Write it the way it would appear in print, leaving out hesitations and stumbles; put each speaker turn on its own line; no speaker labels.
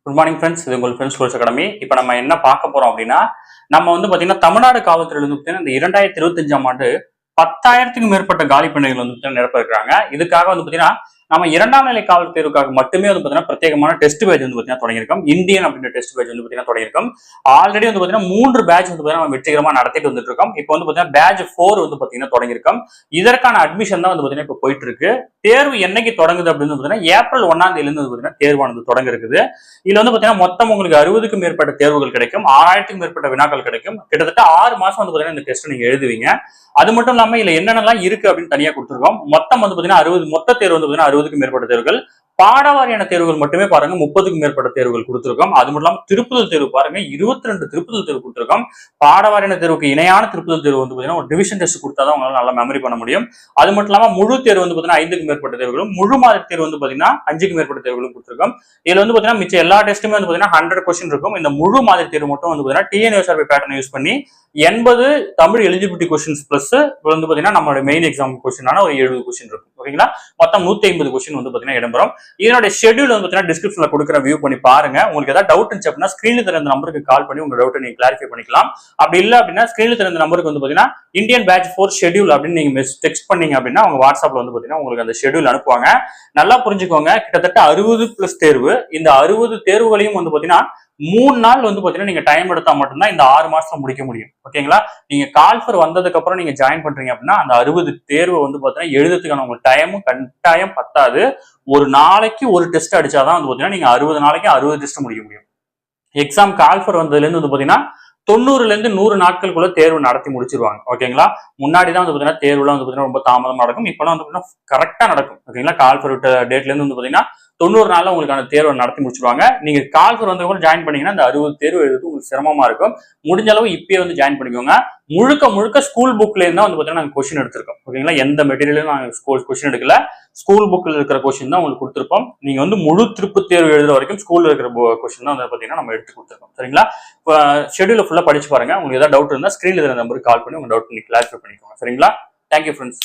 Good morning friends, இது உங்கள் friends course academy. இப்போ நம்ம என்ன பார்க்க போறோம் அப்படின்னா, நம்ம வந்து பாத்தீங்கன்னா தமிழ்நாடு காவல்துறையில வந்து பாத்தீங்கன்னா இந்த 2025ஆம் ஆண்டு 10,000க்கும் மேற்பட்ட காலி பணிகள் வந்து நிரப்ப இருக்கிறாங்க. இதுக்காக வந்து பாத்தீங்கன்னா நம்ம 2ஆம் நிலை காவல் தேர்வுக்காக மட்டுமே வந்து பாத்தீங்கன்னா பிரத்யேகமான டெஸ்ட் பேட்ச் வந்து பாத்தீங்கன்னா தொடங்கியிருக்கோம். இந்தியன் அப்படின்ற டெஸ்ட் பேட்ச் வந்து பாத்தீங்கன்னா தொடங்கியிருக்கோம். ஆல்ரெடி வந்து பாத்தீங்கன்னா 3 பேட்ச் வந்து பாத்தீங்கன்னா நம்ம வெற்றிகரமா நடத்திட்டு வந்துட்டு இருக்கோம். இப்போ வந்து பாத்தீங்கன்னா பேட்ச் 4 வந்து பாத்தீங்கன்னா தொடங்கியிருக்கோம். இதற்கான அட்மிஷன் தான் வந்து பாத்தீங்கன்னா இப்போ போயிட்டு இருக்கு. தேர்வு என்னைக்கு தொடங்குது அப்படின்னு பாத்தீங்கன்னா ஏப்ரல் 1ஆம் தேதியிலிருந்து வந்து பாத்தீங்கன்னா தேர்வானது தொடங்க இருக்குது. இதுல வந்து பாத்தீங்கன்னா மொத்தம் உங்களுக்கு 60க்கும் மேற்பட்ட தேர்வுகள் கிடைக்கும். 6000க்கும் மேற்பட்ட வினாக்கள் கிடைக்கும். கிட்டத்தட்ட 6 மாசம் வந்து பாத்தீங்கன்னா இந்த டெஸ்ட் நீங்க எழுதுவீங்க. அது மட்டும் இல்லாம இதுல என்னென்னலாம் இருக்கு அப்படின்னு தனியா கொடுத்துருக்கோம். மொத்தம் வந்து பாத்தீங்கன்னா 60 மொத்த தேர்வு வந்து பாத்தீங்கன்னா 60க்கும் மேற்பட்ட தேர்வுகள். பாடவாரியான தேர்வுகள் மட்டுமே பாருங்க 30க்கும் மேற்பட்ட தேர்வுகள் கொடுத்திருக்கோம். அது மட்டும் இல்லாம திருப்புதல் தேர்வு பாருங்க 22 திருப்புதல் தேர்வு கொடுத்திருக்கோம். பாடவாரியான தேர்வுக்கு இணையான திருப்புதல் தேர்வு வந்து பாத்தீங்கன்னா ஒரு டிவிஷன் டெஸ்ட் கொடுத்தாதான் உங்களால நல்லா மெமரி பண்ண முடியும். அது மட்டும் இல்லாம முழு தேர்வு வந்து பாத்தீங்கன்னா 5க்கும் மேற்பட்ட தேர்வுகளும், முழு மாதிரி தேர்வு வந்து பாத்தீங்கன்னா 5க்கும் மேற்பட்ட தேர்வுகளும் கொடுத்திருக்கோம். இதுல வந்து பாத்தீங்கன்னா மிச்ச எல்லா டெஸ்ட்டுமே வந்து பாத்தீங்கன்னா 100 கொஸ்டின் இருக்கும். இந்த முழு மாதிரி தேர்வு மட்டும் வந்து பாத்தீங்கன்னா டிஎன்யூஎஸ்ஆர்பி பேட்டர்ன் யூஸ் பண்ணி 80 தமிழ் எலிஜிபிலிட்டி கொஸ்டின்ஸ் பிளஸ் வந்து பாத்தீங்கன்னா நம்மளோட மெயின் எக்ஸாம் கொஸ்டினான ஒரு 70 கொஸ்டின் இருக்கும். ஓகேங்களா, மொத்தம் 150 கொஸ்டின் வந்து பாத்தீங்கன்னா இடம்பெறும். இதனுடைய ஷெட்யூல் வந்து பாத்தீங்கன்னா டிஸ்கிரிப்ஷன்ல கொடுக்குற வியூ பண்ணி பாருங்க. உங்களுக்கு ஏதாவது டவுட் இருந்துச்சு அப்படின்னா ஸ்கிரீன்ல தெரிந்த நம்பருக்கு கால் பண்ணி உங்க டவுட்டை நீங்க கிளாரிஃபை பண்ணிக்கலாம். அப்படி இல்லை அப்படின்னா ஸ்கிரீன்ல தெரிந்த நம்பருக்கு வந்து பாத்தீங்கன்னா இந்தியன் பேட்ச் 4 ஷெட்யூல் அப்படின்னு நீங்க டெக்ஸ்ட் பண்ணீங்க அப்படின்னா உங்க வாட்ஸ்அப்ல வந்து பாத்தீங்கன்னா உங்களுக்கு அந்த ஷெட்யூல் அனுப்புவாங்க. நல்லா புரிஞ்சுக்கோங்க, கிட்டத்தட்ட 60 பிளஸ் தேர்வு. இந்த 60 தேர்வுகளையும் வந்து பாத்தீங்கன்னா 3 நாள் வந்து பாத்தீங்கன்னா நீங்க டைம் எடுத்தா மட்டும்தான் இந்த 6 மாசத்துல முடிக்க முடியும். ஓகேங்களா, நீங்க கால்ஃபர் வந்ததுக்கு அப்புறம் நீங்க ஜாயின் பண்றீங்க அப்படின்னா அந்த 60 தேர்வு வந்து பாத்தீங்கன்னா எழுதுறதுக்கான உங்க டைமும் கட்டாயம் பத்தாது. ஒரு நாளைக்கு ஒரு டெஸ்ட் அடிச்சாதான் வந்து பாத்தீங்கன்னா நீங்க 60 நாளைக்கு 60 டெஸ்ட் முடிக்க முடியும். எக்ஸாம் கால்ஃபர் வந்ததுல இருந்து வந்து பாத்தீங்கன்னா 90ல இருந்து 100 நாட்களுக்குள்ள தேர்வு நடத்தி முடிச்சிருவாங்க. ஓகேங்களா, முன்னாடி தான் வந்து பாத்தீங்கன்னா தேர்வுலாம் வந்து பாத்தீங்கன்னா ரொம்ப தாமதமா நடக்கும். இப்பெல்லாம் வந்து பாத்தீங்கன்னா கரெக்டா நடக்கும். ஓகேங்களா, கால்ஃபர் விட்ட டேட்ல இருந்து வந்து பாத்தீங்கன்னா 90 நாள்ல உங்களுக்கான தேர்வை நடத்தி முடிச்சிருவாங்க. நீங்க கால்ஃபர் வந்து கூட ஜாயின் பண்ணீங்கன்னா அந்த 60 தேர்வு எழுதுறது உங்களுக்கு சிரமமா இருக்கும். முடிஞ்ச அளவு இப்பயே வந்து ஜாயின் பண்ணிக்கோங்க. முழுக்க முழுக்க ஸ்கூல் புக்ல இருந்தா வந்து பாத்தீங்கன்னா நாங்க கொஸ்டின் எடுத்திருக்கோம். ஓகேங்களா, எந்த மெட்டீரியலும் நாங்க கொஸ்டின் எடுக்கல. ஸ்கூல் புக்ல இருக்கிற கொஸ்டின் தான் உங்களுக்கு கொடுத்திருப்போம். நீங்க வந்து முழு திருப்பு தேர்வு எழுதுற வரைக்கும் ஸ்கூல்ல இருக்கிற கொஸ்டின் தான் வந்து பாத்தீங்கன்னா நம்ம எடுத்து கொடுத்திருக்கோம். சரிங்களா, ஷெட்யூல ஃபுல்லா படிச்சு பாருங்க. உங்களுக்கு ஏதாவது டவுட் இருந்தா ஸ்கிரீன்ல இருக்கிற நம்பருக்கு கால் பண்ணி உங்க டவுட் நீங்க கிளாரிஃபை பண்ணிக்கோங்க. சரிங்களா, தேங்க்யூ ஃப்ரெண்ட்ஸ்.